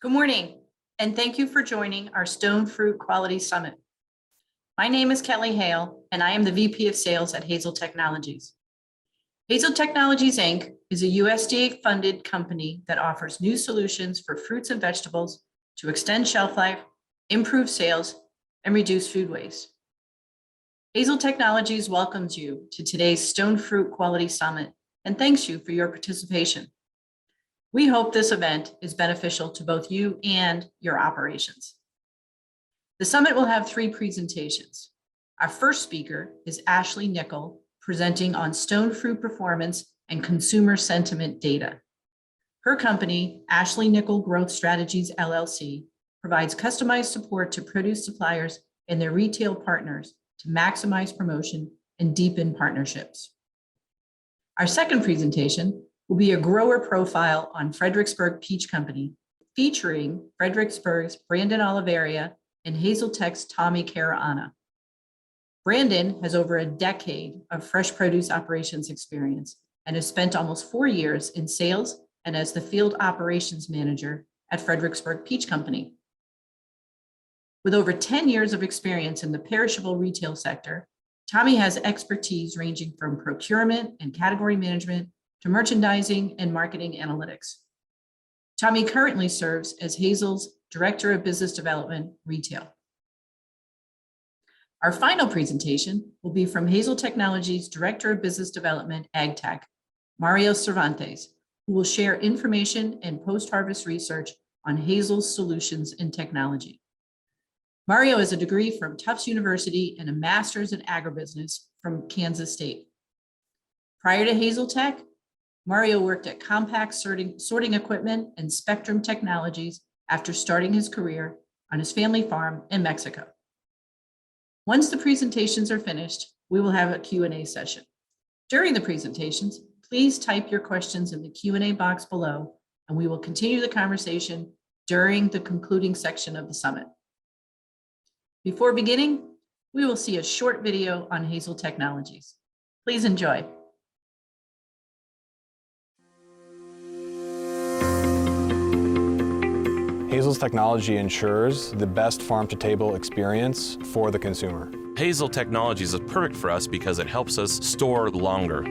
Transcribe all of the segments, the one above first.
Good morning, and thank you for joining our Stone Fruit Quality Summit. My name is Kelly Hale, and I am the VP of Sales at Hazel Technologies. Hazel Technologies, Inc. is a USDA-funded company that offers new solutions for fruits and vegetables to extend shelf life, improve sales, and reduce food waste. Hazel Technologies welcomes you to today's Stone Fruit Quality Summit and thanks you for your participation. We hope this event is beneficial to both you and your operations. The summit will have 3 presentations. Our first speaker is Ashley Nickel, presenting on stone fruit performance and consumer sentiment data. Her company, Ashley Nickel Growth Strategies, LLC, provides customized support to produce suppliers and their retail partners to maximize promotion and deepen partnerships. Our second presentation will be a grower profile on Fredericksburg Peach Company, featuring Fredericksburg's Brandon Oliveria and Hazel Tech's Tommy Carana. Brandon has over a decade of fresh produce operations experience and has spent almost 4 years in sales and as the field operations manager at Fredericksburg Peach Company. With over 10 years of experience in the perishable retail sector, Tommy has expertise ranging from procurement and category management to merchandising and marketing analytics. Tommy currently serves as Hazel's Director of Business Development, Retail. Our final presentation will be from Hazel Technologies' Director of Business Development, AgTech, Mario Cervantes, who will share information and post-harvest research on Hazel's solutions and technology. Mario has a degree from Tufts University and a master's in agribusiness from Kansas State. Prior to Hazel Tech, Mario worked at Compact Sorting Equipment and Spectrum Technologies after starting his career on his family farm in Mexico. Once the presentations are finished, we will have a Q&A session. During the presentations, please type your questions in the Q&A box below, and we will continue the conversation during the concluding section of the summit. Before beginning, we will see a short video on Hazel Technologies. Please enjoy. Hazel's technology ensures the best farm-to-table experience for the consumer. Hazel Technologies is perfect for us because it helps us store longer.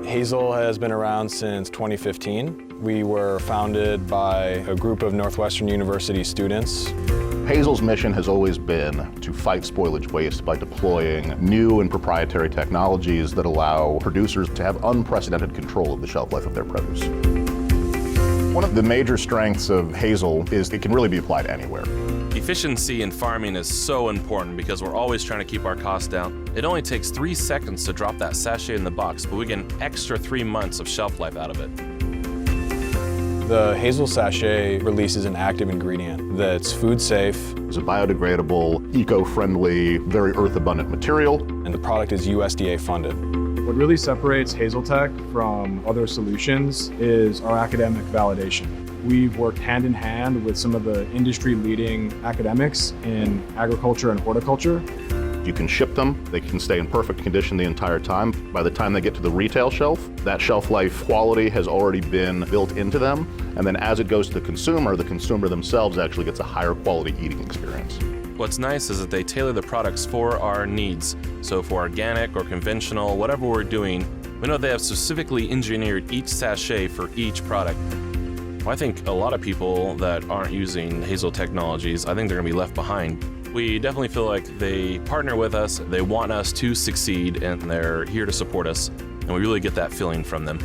Hazel has been around since 2015. We were founded by a group of Northwestern University students. Hazel's mission has always been to fight spoilage waste by deploying new and proprietary technologies that allow producers to have unprecedented control of the shelf life of their produce. One of the major strengths of Hazel is it can really be applied anywhere. Efficiency in farming is so important because we're always trying to keep our costs down. It only takes 3 seconds to drop that sachet in the box, but we get an extra 3 months of shelf life out of it. The Hazel sachet releases an active ingredient that's food safe. It's a biodegradable, eco-friendly, very earth-abundant material. And the product is USDA funded. What really separates Hazel Tech from other solutions is our academic validation. We've worked hand in hand with some of the industry-leading academics in agriculture and horticulture. You can ship them, they can stay in perfect condition the entire time. By the time they get to the retail shelf, that shelf life quality has already been built into them. And then as it goes to the consumer themselves actually gets a higher quality eating experience. What's nice is that they tailor the products for our needs. So for organic or conventional, whatever we're doing, we know they have specifically engineered each sachet for each product. Well, I think a lot of people that aren't using Hazel Technologies, I think they're gonna be left behind. We definitely feel like they partner with us, they want us to succeed, and they're here to support us, and we really get that feeling from them.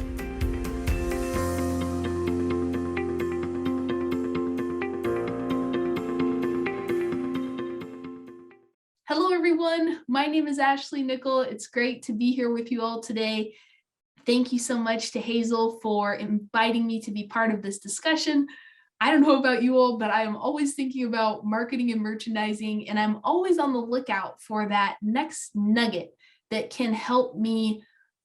Hello, everyone. My name is Ashley Nickel. It's great to be here with you all today. Thank you so much to Hazel for inviting me to be part of this discussion. I don't know about you all, but I am always thinking about marketing and merchandising, and I'm always on the lookout for that next nugget that can help me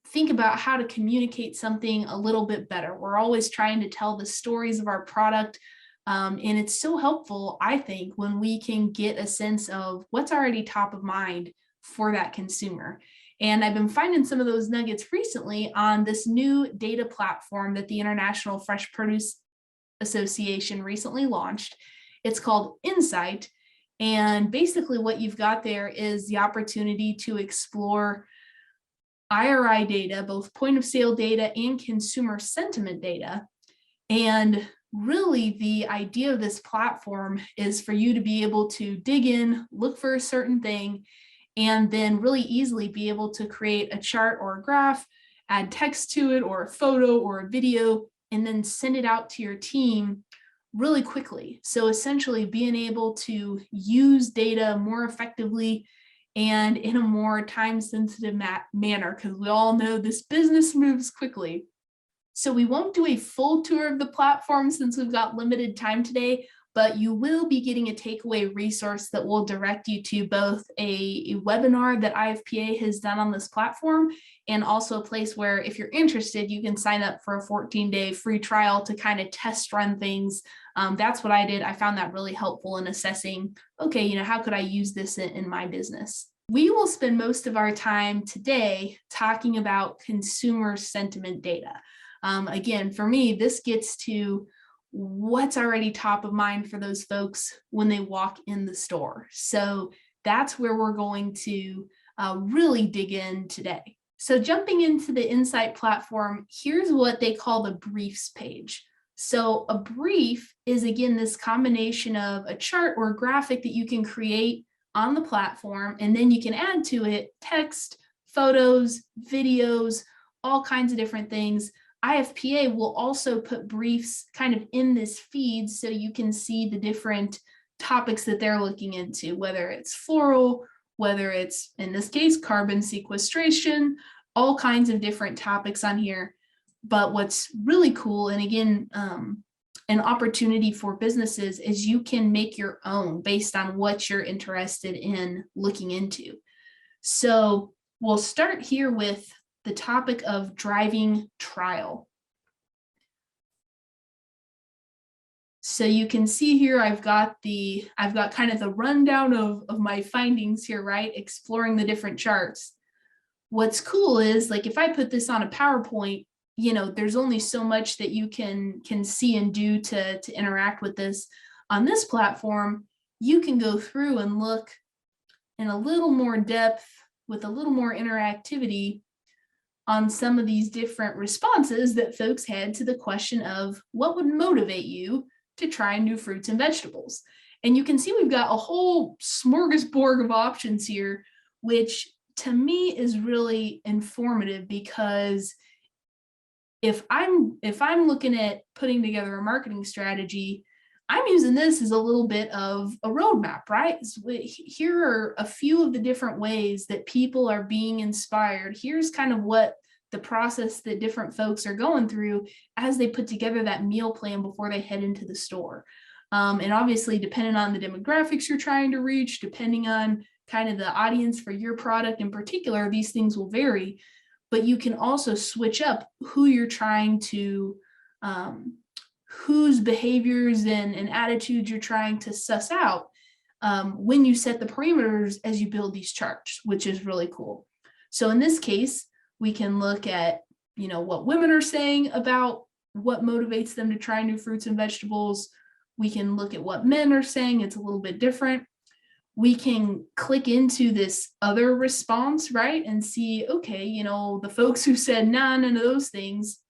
think about how to communicate something a little bit better. We're always trying to tell the stories of our product, and it's so helpful, I think, when we can get a sense of what's already top of mind for that consumer. And I've been finding some of those nuggets recently on this new data platform that the International Fresh Produce Association recently launched. It's called Insight. And basically what you've got there is the opportunity to explore IRI data, both point of sale data and consumer sentiment data. And really the idea of this platform is for you to be able to dig in, look for a certain thing, and then really easily be able to create a chart or a graph, add text to it or a photo or a video, and then send it out to your team really quickly. So essentially being able to use data more effectively and in a more time-sensitive manner, because we all know this business moves quickly. So we won't do a full tour of the platform since we've got limited time today, but you will be getting a takeaway resource that will direct you to both a webinar that IFPA has done on this platform, and also a place where if you're interested, you can sign up for a 14-day free trial to kind of test run things. That's what I did. I found that really helpful in assessing, okay, how could I use this in my business? We will spend most of our time today talking about consumer sentiment data. Again, for me, this gets to what's already top of mind for those folks when they walk in the store. So that's where we're going to really dig in today. So jumping into the Insight platform, here's what they call the briefs page. So a brief is, again, this combination of a chart or a graphic that you can create on the platform, and then you can add to it text, photos, videos, all kinds of different things. IFPA will also put briefs kind of in this feed so you can see the different topics that they're looking into, whether it's floral, whether it's, in this case, carbon sequestration, all kinds of different topics on here. But what's really cool, and again, an opportunity for businesses, is you can make your own based on what you're interested in looking into. So we'll start here with the topic of driving trial. So you can see here, I've got kind of the rundown of my findings here, right? Exploring the different charts. What's cool is, like, if I put this on a PowerPoint, there's only so much that you can see and do to interact with this. On this platform, you can go through and look in a little more depth with a little more interactivity on some of these different responses that folks had to the question of what would motivate you to try new fruits and vegetables. And you can see we've got a whole smorgasbord of options here, which to me is really informative, because if I'm looking at putting together a marketing strategy, I'm using this as a little bit of a roadmap, right? So here are a few of the different ways that people are being inspired. Here's kind of what the process that different folks are going through as they put together that meal plan before they head into the store. And obviously, depending on the demographics you're trying to reach, depending on kind of the audience for your product in particular, these things will vary. But you can also switch up who you're trying to, whose behaviors and attitudes you're trying to suss out when you set the parameters as you build these charts, which is really cool. So in this case, we can look at, what women are saying about what motivates them to try new fruits and vegetables. We can look at what men are saying. It's a little bit different. We can click into this other response, right? And see, okay, the folks who said, nah, none of those things,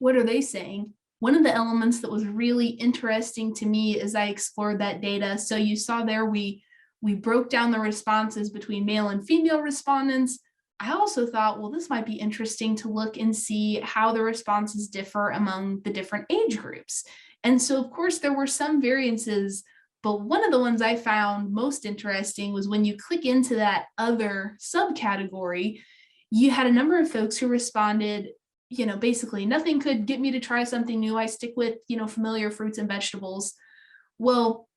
what are they saying? One of the elements that was really interesting to me as I explored that data, so you saw there, we broke down the responses between male and female respondents. I also thought, well, this might be interesting to look and see how the responses differ among the different age groups. And so, of course, there were some variances, but one of the ones I found most interesting was when you click into that other subcategory, you had a number of folks who responded, basically nothing could get me to try something new. I stick with, familiar fruits and vegetables. Well,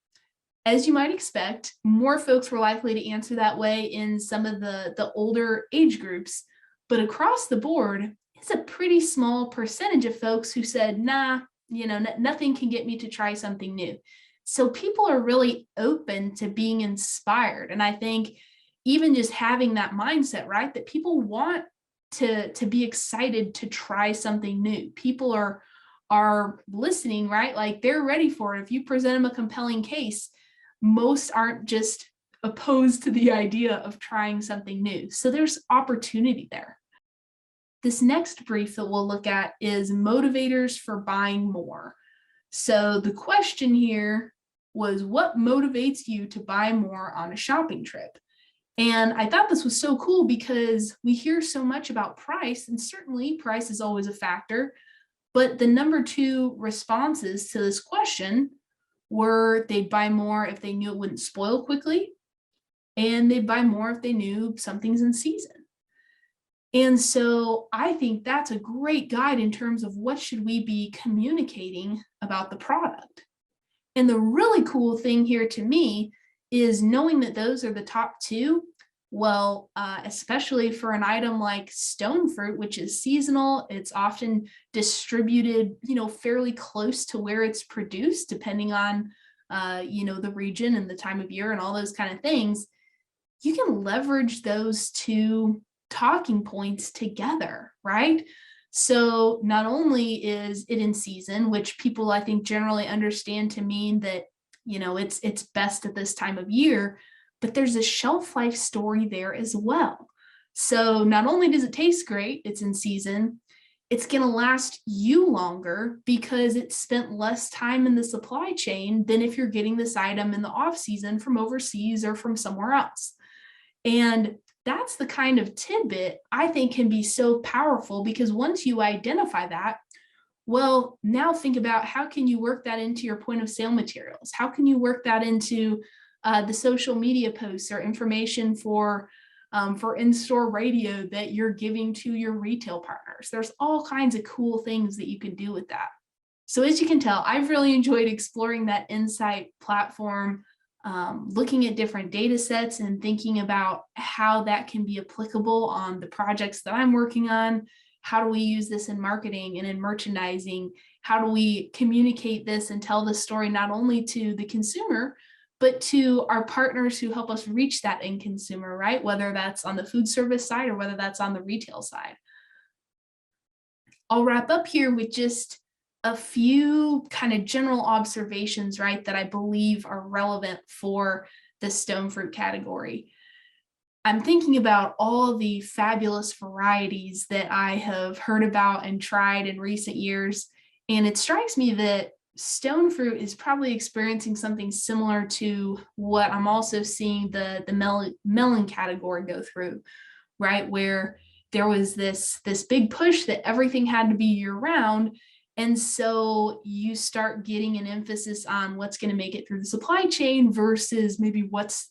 as you might expect, more folks were likely to answer that way in some of the older age groups, but across the board, it's a pretty small percentage of folks who said, nah, nothing can get me to try something new. So people are really open to being inspired. And I think even just having that mindset, right, that people want to be excited to try something new. People are are listening, right? Like they're ready for it. If you present them a compelling case, most aren't just opposed to the idea of trying something new. So there's opportunity there. This next brief that we'll look at is motivators for buying more. So the question here was, what motivates you to buy more on a shopping trip? And I thought this was so cool because we hear so much about price, and certainly price is always a factor, but the number 2 responses to this question were they'd buy more if they knew it wouldn't spoil quickly, and they'd buy more if they knew something's in season. And so I think that's a great guide in terms of what should we be communicating about the product. And the really cool thing here to me is knowing that those are the top 2. Well, especially for an item like stone fruit, which is seasonal, it's often distributed, fairly close to where it's produced, depending on, the region and the time of year and all those kind of things. You can leverage those 2 talking points together, right? So not only is it in season, which people I think generally understand to mean that, it's best at this time of year, but there's a shelf life story there as well. So not only does it taste great, it's in season, it's going to last you longer because it spent less time in the supply chain than if you're getting this item in the off season from overseas or from somewhere else. And that's the kind of tidbit I think can be so powerful, because once you identify that, well, now think about how can you work that into your point of sale materials? How can you work that into the social media posts or information for in-store radio that you're giving to your retail partners? There's all kinds of cool things that you can do with that. So as you can tell, I've really enjoyed exploring that Insight platform, looking at different data sets and thinking about how that can be applicable on the projects that I'm working on. How do we use this in marketing and in merchandising? How do we communicate this and tell the story not only to the consumer, but to our partners who help us reach that end consumer, right? Whether that's on the food service side or whether that's on the retail side. I'll wrap up here with just a few kind of general observations, right, that I believe are relevant for the stone fruit category. I'm thinking about all the fabulous varieties that I have heard about and tried in recent years, and it strikes me that stone fruit is probably experiencing something similar to what I'm also seeing the melon category go through, right? Where there was this big push that everything had to be year round. And so you start getting an emphasis on what's going to make it through the supply chain versus maybe what's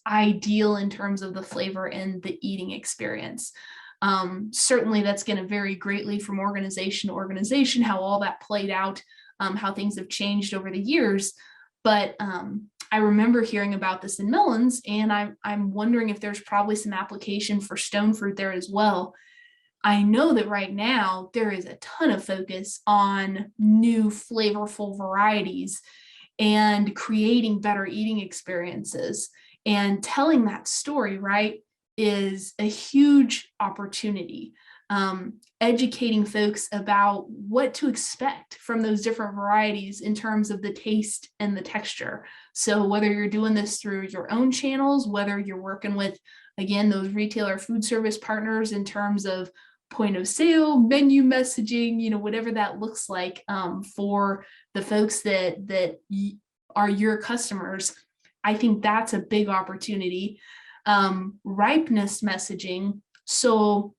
ideal in terms of the flavor and the eating experience. Certainly that's going to vary greatly from organization to organization, how all that played out, how things have changed over the years. But I remember hearing about this in melons, and I'm wondering if there's probably some application for stone fruit there as well. I know that right now there is a ton of focus on new flavorful varieties and creating better eating experiences, and telling that story, right, is a huge opportunity. Educating folks about what to expect from those different varieties in terms of the taste and the texture. So whether you're doing this through your own channels, whether you're working with, again, those retailer food service partners in terms of point of sale, menu messaging, whatever that looks like for the folks that are your customers, I think that's a big opportunity. Ripeness messaging. So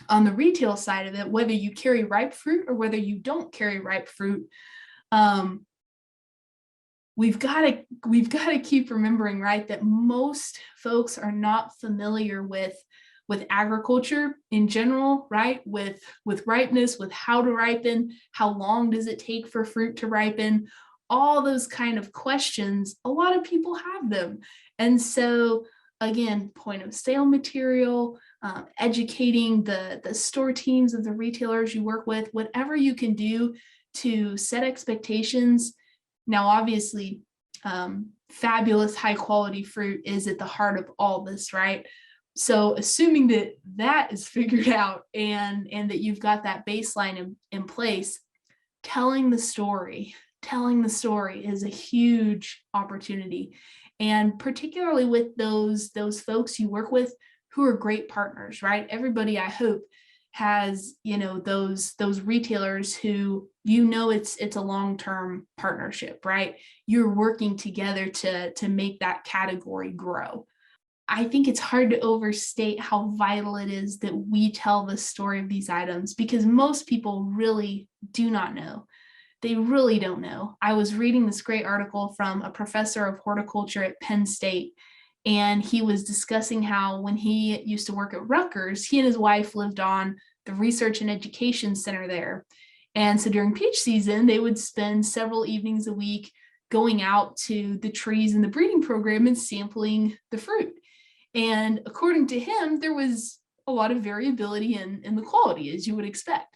on the retail side of it, whether you carry ripe fruit or whether you don't carry ripe fruit, we've got to keep remembering, right, that most folks are not familiar with agriculture in general, right? With ripeness, with how to ripen, how long does it take for fruit to ripen, all those kind of questions. A lot of people have them. And so again, point of sale material, educating the store teams of the retailers you work with, whatever you can do to set expectations. Now, obviously, fabulous high quality fruit is at the heart of all this, right? So assuming that is figured out and that you've got that baseline in place, telling the story is a huge opportunity. And particularly with those folks you work with who are great partners, right? Everybody, I hope, has, those retailers who, it's a long-term partnership, right? You're working together to make that category grow. I think it's hard to overstate how vital it is that we tell the story of these items, because most people really do not know. They really don't know. I was reading this great article from a professor of horticulture at Penn State, and he was discussing how when he used to work at Rutgers, he and his wife lived on the research and education center there. And so during peach season, they would spend several evenings a week going out to the trees in the breeding program and sampling the fruit. And according to him, there was a lot of variability in the quality, as you would expect.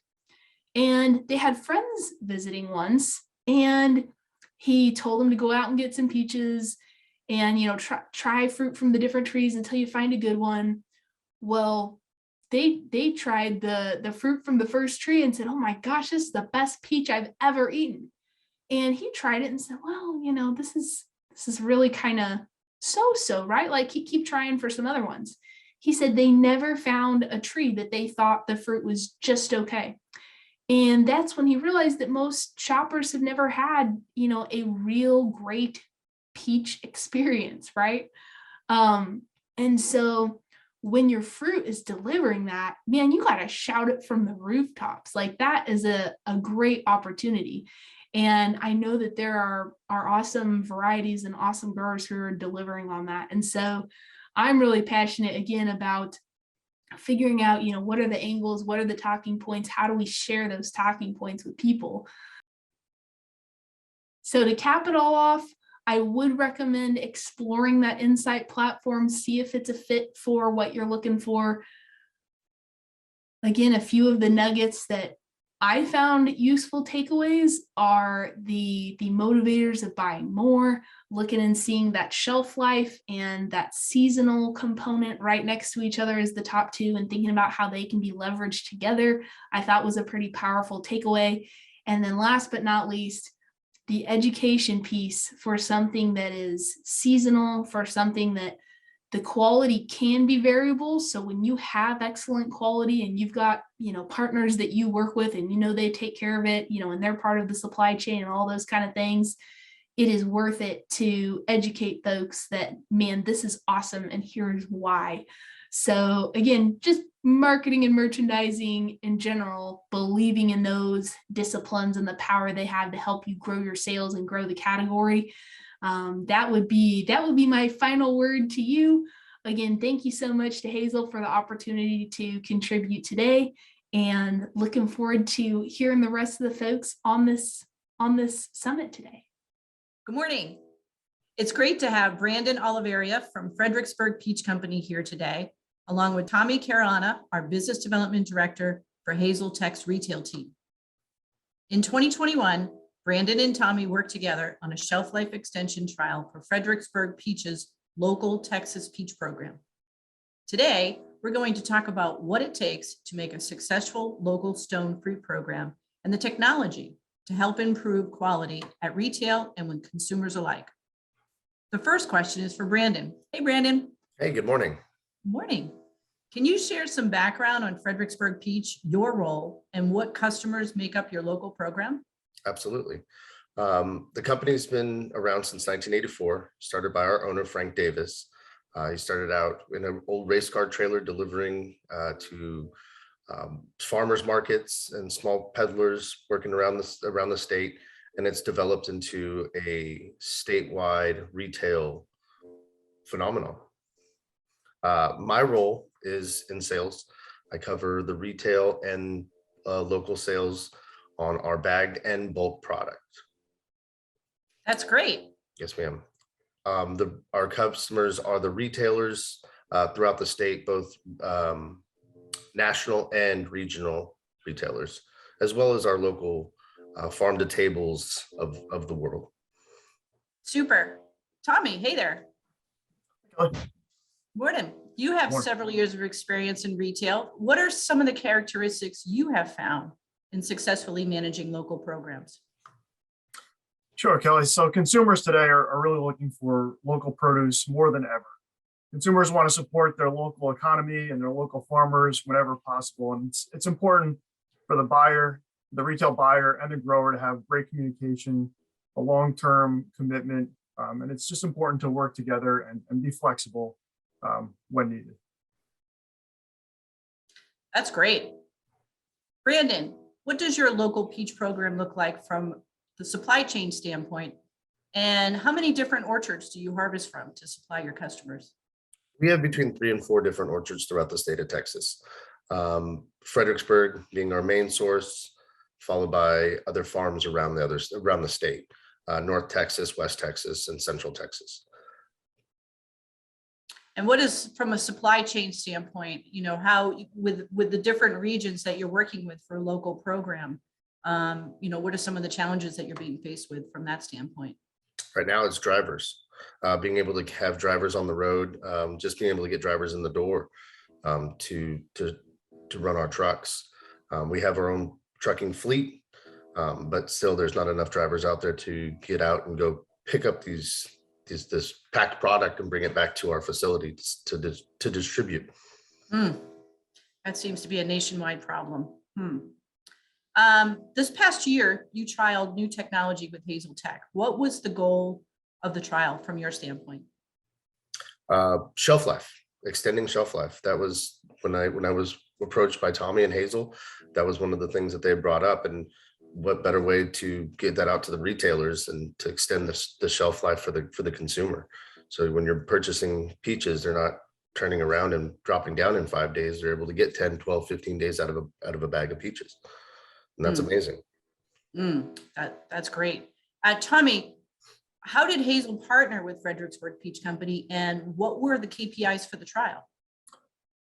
And they had friends visiting once, and he told them to go out and get some peaches and, try fruit from the different trees until you find a good one. Well, they tried the fruit from the first tree and said, "Oh my gosh, this is the best peach I've ever eaten." And he tried it and said, "Well, this is really kind of so, right? Like, keep trying for some other ones." He said they never found a tree that they thought the fruit was just okay. And that's when he realized that most shoppers have never had, a real great peach experience, right? And so when your fruit is delivering that, man, you got to shout it from the rooftops. Like, that is a great opportunity. And I know that there are awesome varieties and awesome growers who are delivering on that. And so I'm really passionate, again, about figuring out, what are the angles, what are the talking points, how do we share those talking points with people? So to cap it all off, I would recommend exploring that Insight platform, see if it's a fit for what you're looking for. Again, a few of the nuggets that I found useful takeaways are the motivators of buying more, looking and seeing that shelf life and that seasonal component right next to each other as the top two, and thinking about how they can be leveraged together, I thought was a pretty powerful takeaway. And then last but not least, the education piece for something that is seasonal, for something that the quality can be variable. So when you have excellent quality and you've got, partners that you work with and they take care of it, and they're part of the supply chain and all those kind of things, it is worth it to educate folks that, man, this is awesome and here's why. So again, just marketing and merchandising in general, believing in those disciplines and the power they have to help you grow your sales and grow the category. That would be my final word to you. Again, thank you so much to Hazel for the opportunity to contribute today, and looking forward to hearing the rest of the folks on this summit today. Good morning. It's great to have Brandon Oliveria from Fredericksburg Peach Company here today, along with Tommy Carolina, our Business Development Director for Hazel Tech's retail team. In 2021, Brandon and Tommy worked together on a shelf life extension trial for Fredericksburg Peach's local Texas peach program. Today, we're going to talk about what it takes to make a successful local stone fruit program and the technology to help improve quality at retail and with consumers alike. The first question is for Brandon. Hey, Brandon. Hey, good morning. Good morning. Can you share some background on Fredericksburg Peach, your role, and what customers make up your local program? Absolutely. The company's been around since 1984, started by our owner, Frank Davis. He started out in an old race car trailer delivering to farmers markets and small peddlers working around the state, and it's developed into a statewide retail phenomenon. My role is in sales. I cover the retail and local sales on our bagged and bulk product. That's great. Yes, ma'am. Our customers are the retailers throughout the state, both national and regional retailers, as well as our local farm to tables of the world. Super. Tommy, hey there. Morning. You have Morning. several years of experience in retail. What are some of the characteristics you have found in successfully managing local programs? Sure, Kelly. So consumers today are really looking for local produce more than ever. Consumers want to support their local economy and their local farmers whenever possible. And it's important for the buyer, the retail buyer, and the grower to have great communication, a long-term commitment. And it's just important to work together and be flexible when needed. That's great. Brandon, what does your local peach program look like from the supply chain standpoint? And how many different orchards do you harvest from to supply your customers? We have between 3 and 4 different orchards throughout the state of Texas. Fredericksburg being our main source, followed by other farms around the state, North Texas, West Texas, and Central Texas. And what is, from a supply chain standpoint, how with the different regions that you're working with for a local program, what are some of the challenges that you're being faced with from that standpoint? Right now, it's drivers, being able to have drivers on the road, just being able to get drivers in the door to run our trucks. We have our own trucking fleet, but still there's not enough drivers out there to get out and go pick up this packed product and bring it back to our facility to distribute. That seems to be a nationwide problem. This past year, you trialed new technology with Hazel Tech. What was the goal of the trial from your standpoint? Shelf life, extending shelf life. That was when I was approached by Tommy and Hazel. That was one of the things that they brought up, and what better way to get that out to the retailers and to extend the shelf life for the consumer. So when you're purchasing peaches, they're not turning around and dropping down in 5 days. They're able to get 10, 12, 15 days out of a bag of peaches. And that's amazing. That's great. Tommy, how did Hazel partner with Fredericksburg Peach Company, and what were the KPIs for the trial?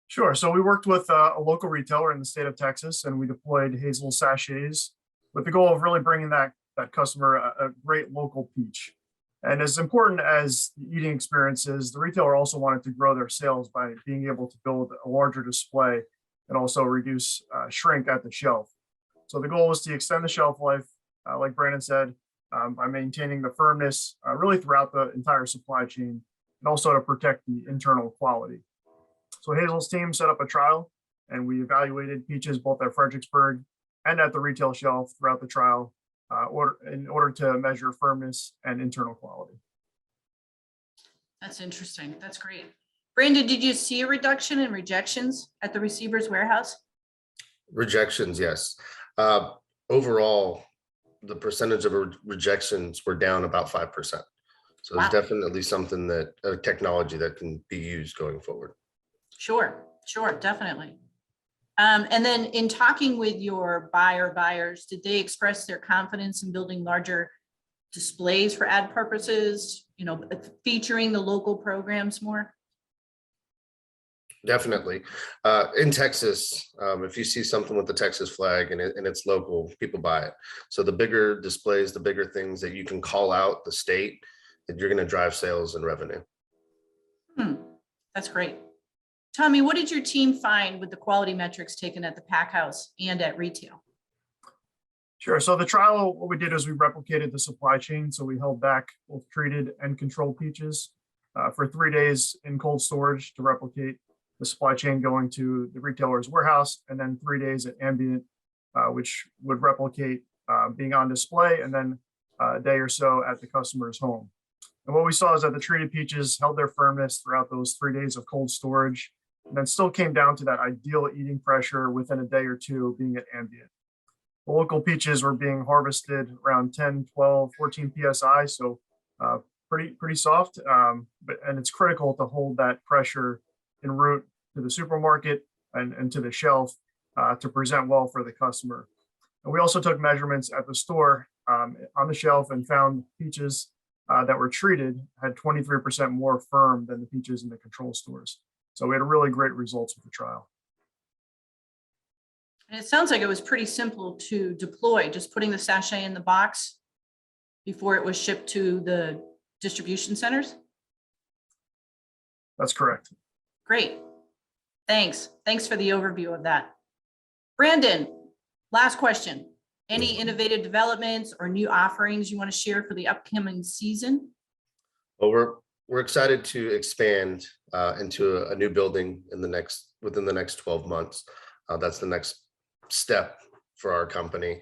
Sure. So we worked with a local retailer in the state of Texas, and we deployed Hazel sachets with the goal of really bringing that customer a great local peach. And as important as the eating experience is, the retailer also wanted to grow their sales by being able to build a larger display and also reduce shrink at the shelf. So the goal was to extend the shelf life, like Brandon said, by maintaining the firmness really throughout the entire supply chain, and also to protect the internal quality. So Hazel's team set up a trial, and we evaluated peaches both at Fredericksburg and at the retail shelf throughout the trial in order to measure firmness and internal quality. That's interesting. That's great. Brandon, did you see a reduction in rejections at the receiver's warehouse? Rejections, yes. Overall, the percentage of rejections were down about 5%. So Wow. it's definitely something that technology that can be used going forward. Sure, definitely. And then in talking with your buyers, did they express their confidence in building larger displays for ad purposes, featuring the local programs more? Definitely. In Texas, if you see something with the Texas flag and it's local, people buy it. So the bigger displays, the bigger things that you can call out the state, that you're going to drive sales and revenue. That's great. Tommy, what did your team find with the quality metrics taken at the pack house and at retail? Sure. So the trial, what we did is we replicated the supply chain. So we held back both treated and controlled peaches for 3 days in cold storage to replicate the supply chain going to the retailer's warehouse, and then 3 days at ambient, which would replicate being on display, and then a day or so at the customer's home. And what we saw is that the treated peaches held their firmness throughout those 3 days of cold storage, and then still came down to that ideal eating pressure within a day or two being at ambient. The local peaches were being harvested around 10, 12, 14 PSI, so pretty soft, and it's critical to hold that pressure en route to the supermarket and to the shelf to present well for the customer. And we also took measurements at the store on the shelf and found peaches that were treated had 23% more firm than the peaches in the control stores. So we had really great results with the trial. And it sounds like it was pretty simple to deploy, just putting the sachet in the box before it was shipped to the distribution centers. That's correct. Great. Thanks for the overview of that. Brandon, Last question. Any innovative developments or new offerings you want to share for the upcoming season? Well, we're excited to expand into a new building within the next 12 months. That's the next step for our company.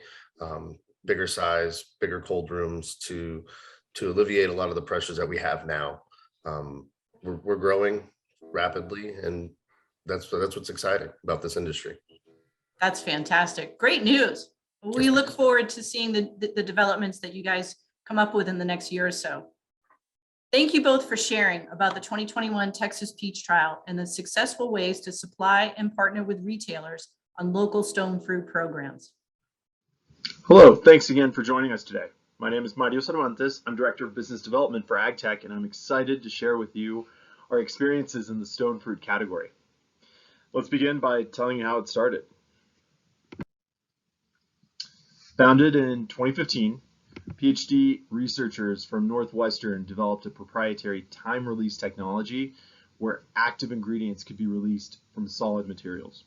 Bigger size, bigger cold rooms to alleviate a lot of the pressures that we have now. We're growing rapidly, and that's what's exciting about this industry. That's fantastic. Great news. We look forward to seeing the developments that you guys come up with in the next year or so. Thank you both for sharing about the 2021 Texas Peach Trial and the successful ways to supply and partner with retailers on local stone fruit programs. Hello, thanks again for joining us today. My name is Mario Cervantes. I'm Director of Business Development for AgTech, and I'm excited to share with you our experiences in the stone fruit category. Let's begin by telling you how it started. Founded in 2015, PhD researchers from Northwestern developed a proprietary time-release technology where active ingredients could be released from solid materials.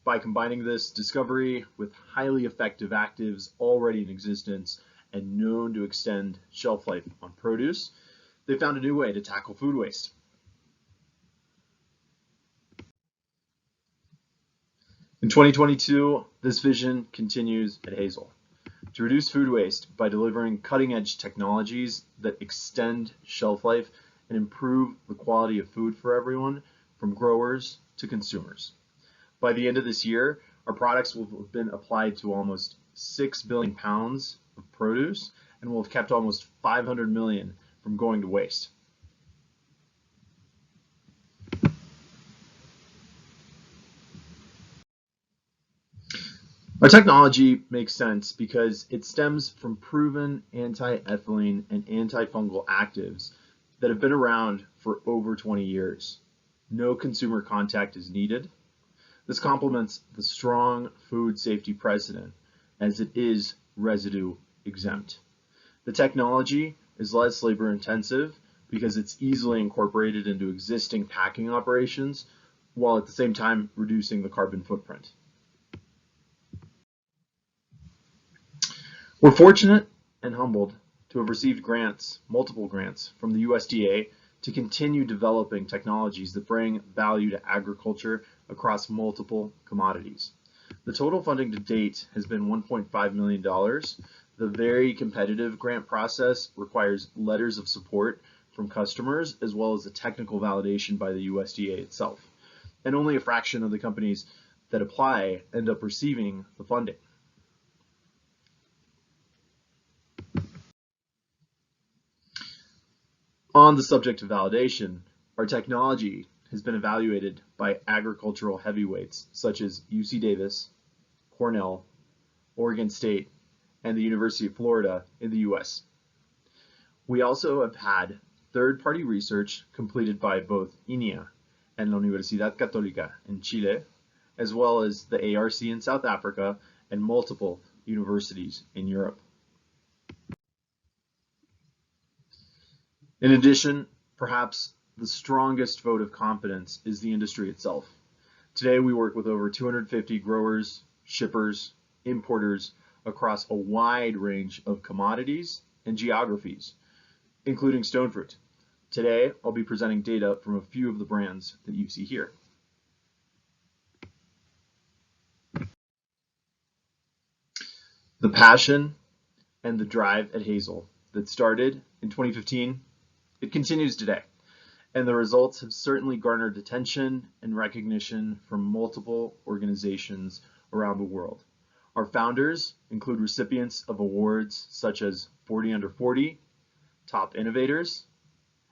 By combining this discovery with highly effective actives already in existence and known to extend shelf life on produce, they found a new way to tackle food waste. In 2022, this vision continues at Hazel to reduce food waste by delivering cutting-edge technologies that extend shelf life and improve the quality of food for everyone, from growers to consumers. By the end of this year, our products will have been applied to almost 6 billion pounds of produce and will have kept almost 500 million from going to waste. Our technology makes sense because it stems from proven anti-ethylene and antifungal actives that have been around for over 20 years. No consumer contact is needed. This complements the strong food safety precedent, as it is residue exempt. The technology is less labor intensive because it's easily incorporated into existing packing operations, while at the same time reducing the carbon footprint. We're fortunate and humbled to have received grants, multiple grants, from the USDA to continue developing technologies that bring value to agriculture across multiple commodities. The total funding to date has been $1.5 million. The very competitive grant process requires letters of support from customers as well as a technical validation by the USDA itself. And only a fraction of the companies that apply end up receiving the funding. On the subject of validation, our technology has been evaluated by agricultural heavyweights such as UC Davis, Cornell, Oregon State, and the University of Florida in the US. We also have had third-party research completed by both INEA and La Universidad Católica in Chile, as well as the ARC in South Africa and multiple universities in Europe. In addition, perhaps the strongest vote of confidence is the industry itself. Today, we work with over 250 growers, shippers, importers across a wide range of commodities and geographies, including stone fruit. Today, I'll be presenting data from a few of the brands that you see here. The passion and the drive at Hazel that started in 2015, it continues today, and the results have certainly garnered attention and recognition from multiple organizations around the world. Our founders include recipients of awards such as 40 Under 40, Top Innovators,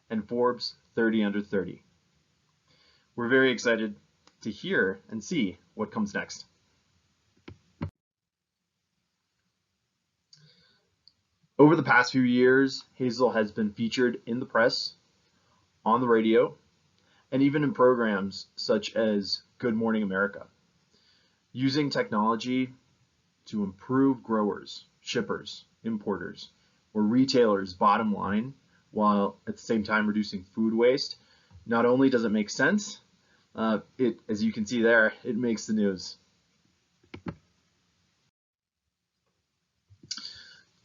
and Forbes 30 Under 30. We're very excited to hear and see what comes next. Over the past few years, Hazel has been featured in the press, on the radio, and even in programs such as Good Morning America. Using technology to improve growers, shippers, importers, or retailers' bottom line, while at the same time reducing food waste, not only does it make sense, as you can see there, it makes the news.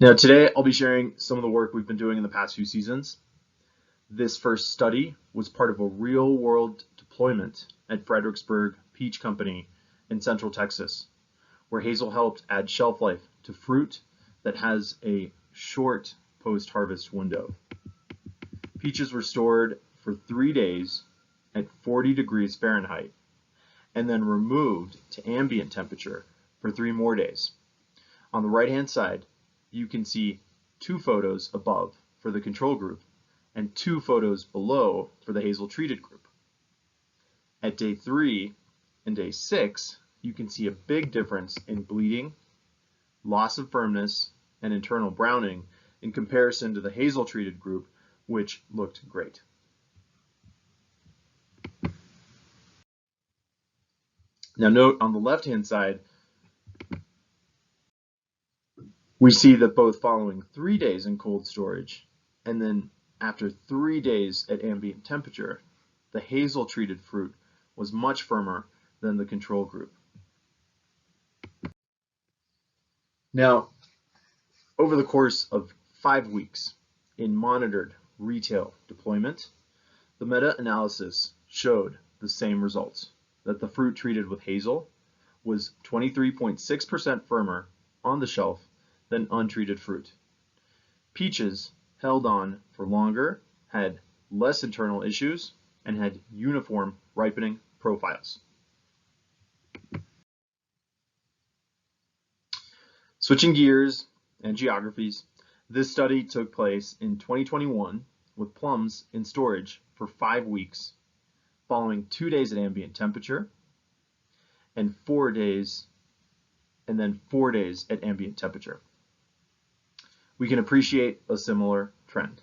Now today I'll be sharing some of the work we've been doing in the past few seasons. This first study was part of a real-world deployment at Fredericksburg Peach Company in Central Texas, where Hazel helped add shelf life to fruit that has a short post-harvest window. Peaches were stored for 3 days at 40 degrees Fahrenheit and then removed to ambient temperature for 3 more days. On the right-hand side, you can see 2 photos above for the control group and 2 photos below for the Hazel treated group. At day 3 and day 6, you can see a big difference in bleeding, loss of firmness, and internal browning in comparison to the Hazel treated group, which looked great. Now note on the left-hand side, we see that both following 3 days in cold storage and then after 3 days at ambient temperature, the Hazel treated fruit was much firmer than the control group. Now, over the course of 5 weeks in monitored retail deployment, the meta-analysis showed the same results, that the fruit treated with Hazel was 23.6% firmer on the shelf than untreated fruit. Peaches held on for longer, had less internal issues, and had uniform ripening profiles. Switching gears and geographies, this study took place in 2021 with plums in storage for 5 weeks, following 2 days at ambient temperature and 4 days, and then 4 days at ambient temperature. We can appreciate a similar trend.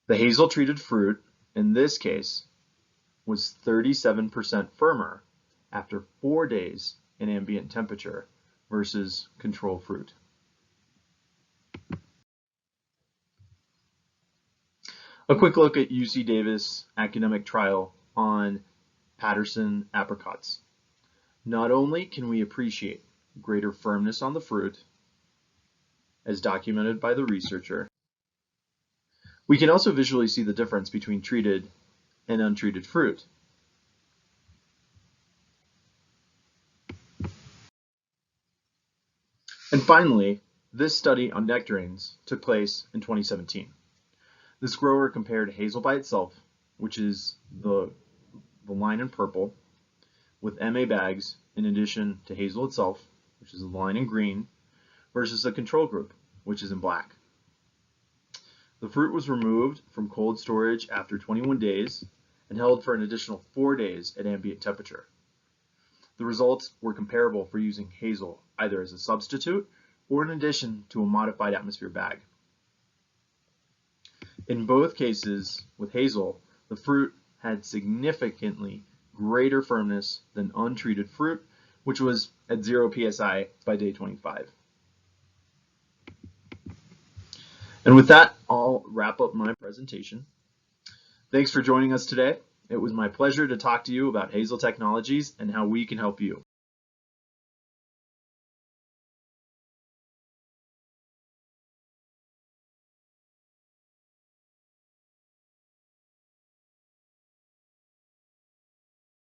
The Hazel treated fruit, in this case, was 37% firmer after 4 days in ambient temperature versus control fruit. A quick look at UC Davis academic trial on Patterson apricots. Not only can we appreciate greater firmness on the fruit, as documented by the researcher, we can also visually see the difference between treated and untreated fruit. And finally, this study on nectarines took place in 2017. This grower compared Hazel by itself, which is the line in purple, with MA bags in addition to Hazel itself, which is the line in green, versus the control group, which is in black. The fruit was removed from cold storage after 21 days and held for an additional 4 days at ambient temperature. The results were comparable for using Hazel either as a substitute or in addition to a modified atmosphere bag. In both cases with Hazel, the fruit had significantly greater firmness than untreated fruit, which was at 0 psi by day 25. And with that, I'll wrap up my presentation. Thanks for joining us today. It was my pleasure to talk to you about Hazel Technologies and how we can help you.